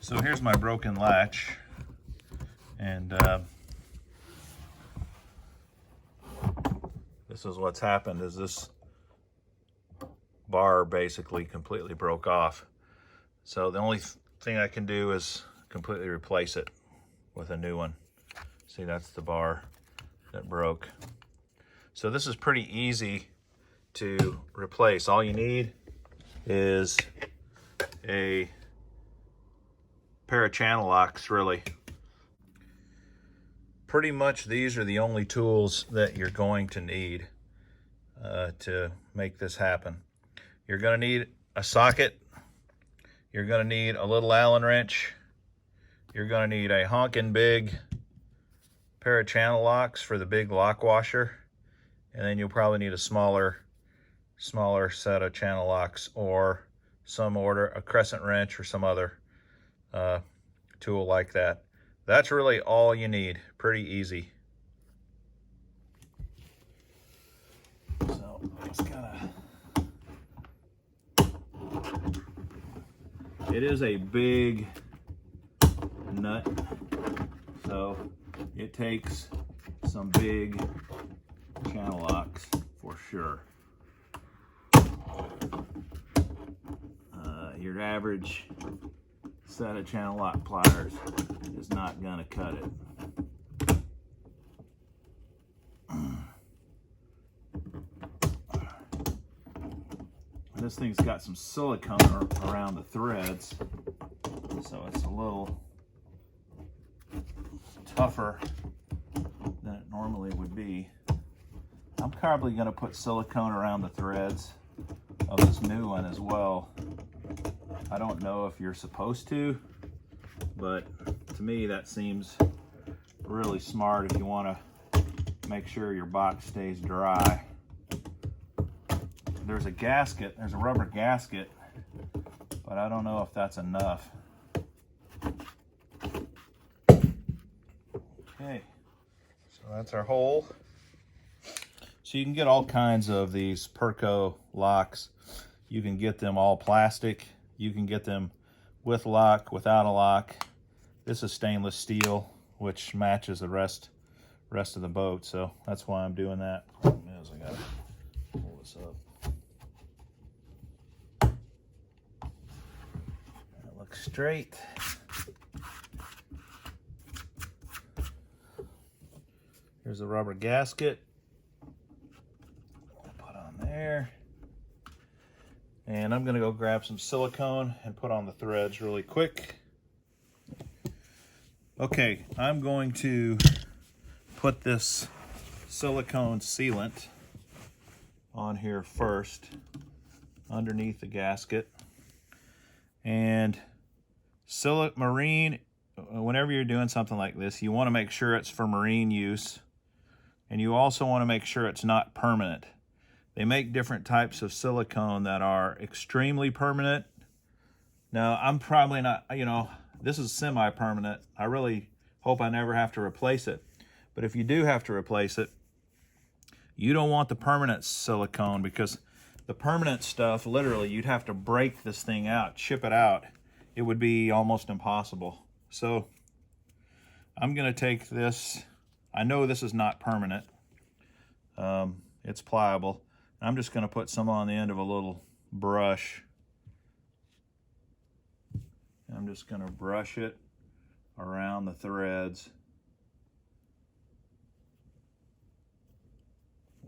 So here's my broken latch, and this is what's happened. Is this bar basically completely broke off. So the only thing I can do is completely replace it with a new one. See, that's the bar that broke. So this is pretty easy to replace. All you need is a pair of channel locks, really. Pretty much these are the only tools that you're going to need to make this happen. You're going to need a socket. You're going to need a little Allen wrench. You're going to need a honkin' big pair of channel locks for the big lock washer. And then you'll probably need a smaller set of channel locks, or a crescent wrench or some other tool like that. That's really all you need. Pretty easy. So just it is a big nut, so it takes some big channel locks for sure. Your average set of channel lock pliers is not gonna cut it. This thing's got some silicone around the threads, so it's a little tougher than it normally would be. I'm probably going to put silicone around the threads of this new one as well. I don't know if you're supposed to, but to me that seems really smart if you want to make sure your box stays dry. There's a gasket, there's a rubber gasket, but I don't know if that's enough. Okay, so that's our hole. So you can get all kinds of these Perko locks. You can get them all plastic. You can get them with lock, without a lock. This is stainless steel, which matches the rest of the boat. So that's why I'm doing that. Problem is, I gotta pull this up. That looks straight. Here's the rubber gasket. Put on there. And I'm gonna go grab some silicone and put on the threads really quick. Okay, I'm going to put this silicone sealant on here first, underneath the gasket. And marine, whenever you're doing something like this, you wanna make sure it's for marine use. And you also wanna make sure it's not permanent. They make different types of silicone that are extremely permanent. Now, I'm probably not, this is semi-permanent. I really hope I never have to replace it. But if you do have to replace it, you don't want the permanent silicone, because the permanent stuff, literally, you'd have to break this thing out, chip it out. It would be almost impossible. So I'm gonna take this. I know this is not permanent. It's pliable. I'm just going to put some on the end of a little brush. I'm just going to brush it around the threads.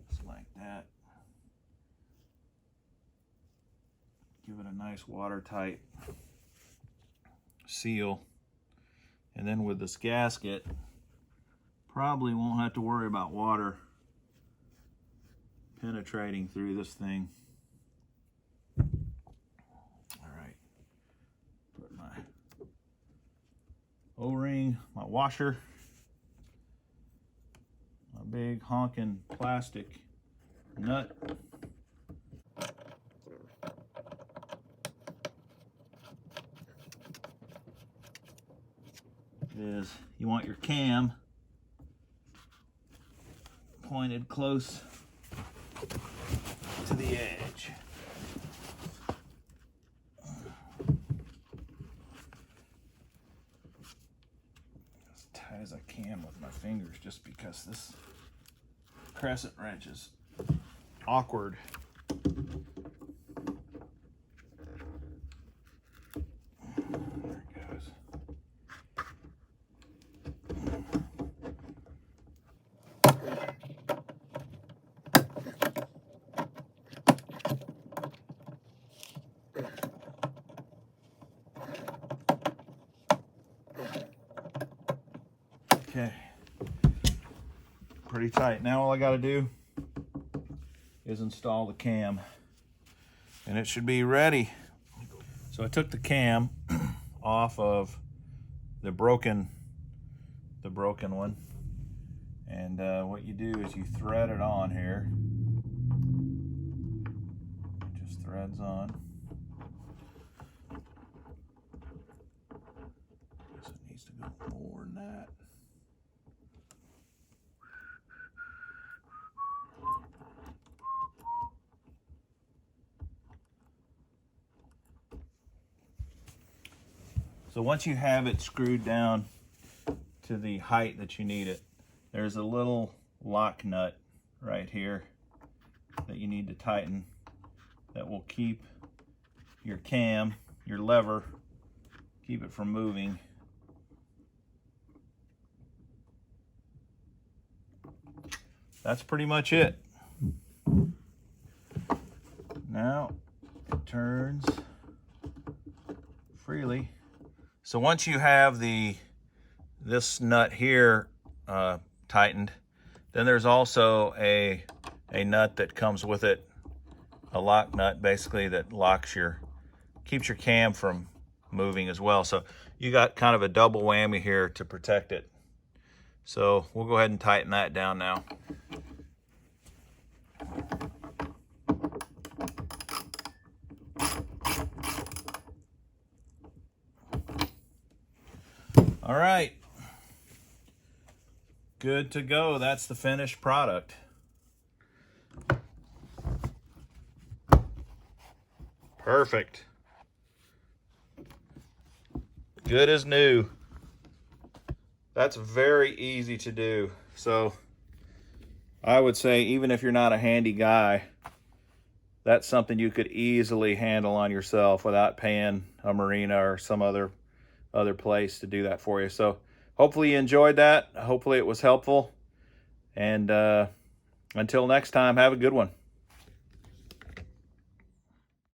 Just like that. Give it a nice watertight seal. And then with this gasket, probably won't have to worry about water penetrating through this thing. All right, put my O-ring, my washer, my big honking plastic nut. Is you want your cam pointed close to the edge. fingers just because this crescent wrench is awkward. There it goes. Okay, pretty tight. Now all I got to do is install the cam, and it should be ready. So I took the cam off of the broken one, and what you do is you thread it on here. It just threads on. I guess it needs to go more than that. So once you have it screwed down to the height that you need it, there's a little lock nut right here that you need to tighten that will keep your cam, your lever, keep it from moving. That's pretty much it. Now it turns freely. So once you have this nut here tightened, then there's also a nut that comes with it, a lock nut basically that keeps your cam from moving as well. So you got kind of a double whammy here to protect it. So we'll go ahead and tighten that down now. All right, good to go. That's the finished product. Perfect. Good as new. That's very easy to do. So I would say even if you're not a handy guy, that's something you could easily handle on yourself without paying a marina or some other place to do that for you. So hopefully you enjoyed that. Hopefully it was helpful. And until next time, have a good one.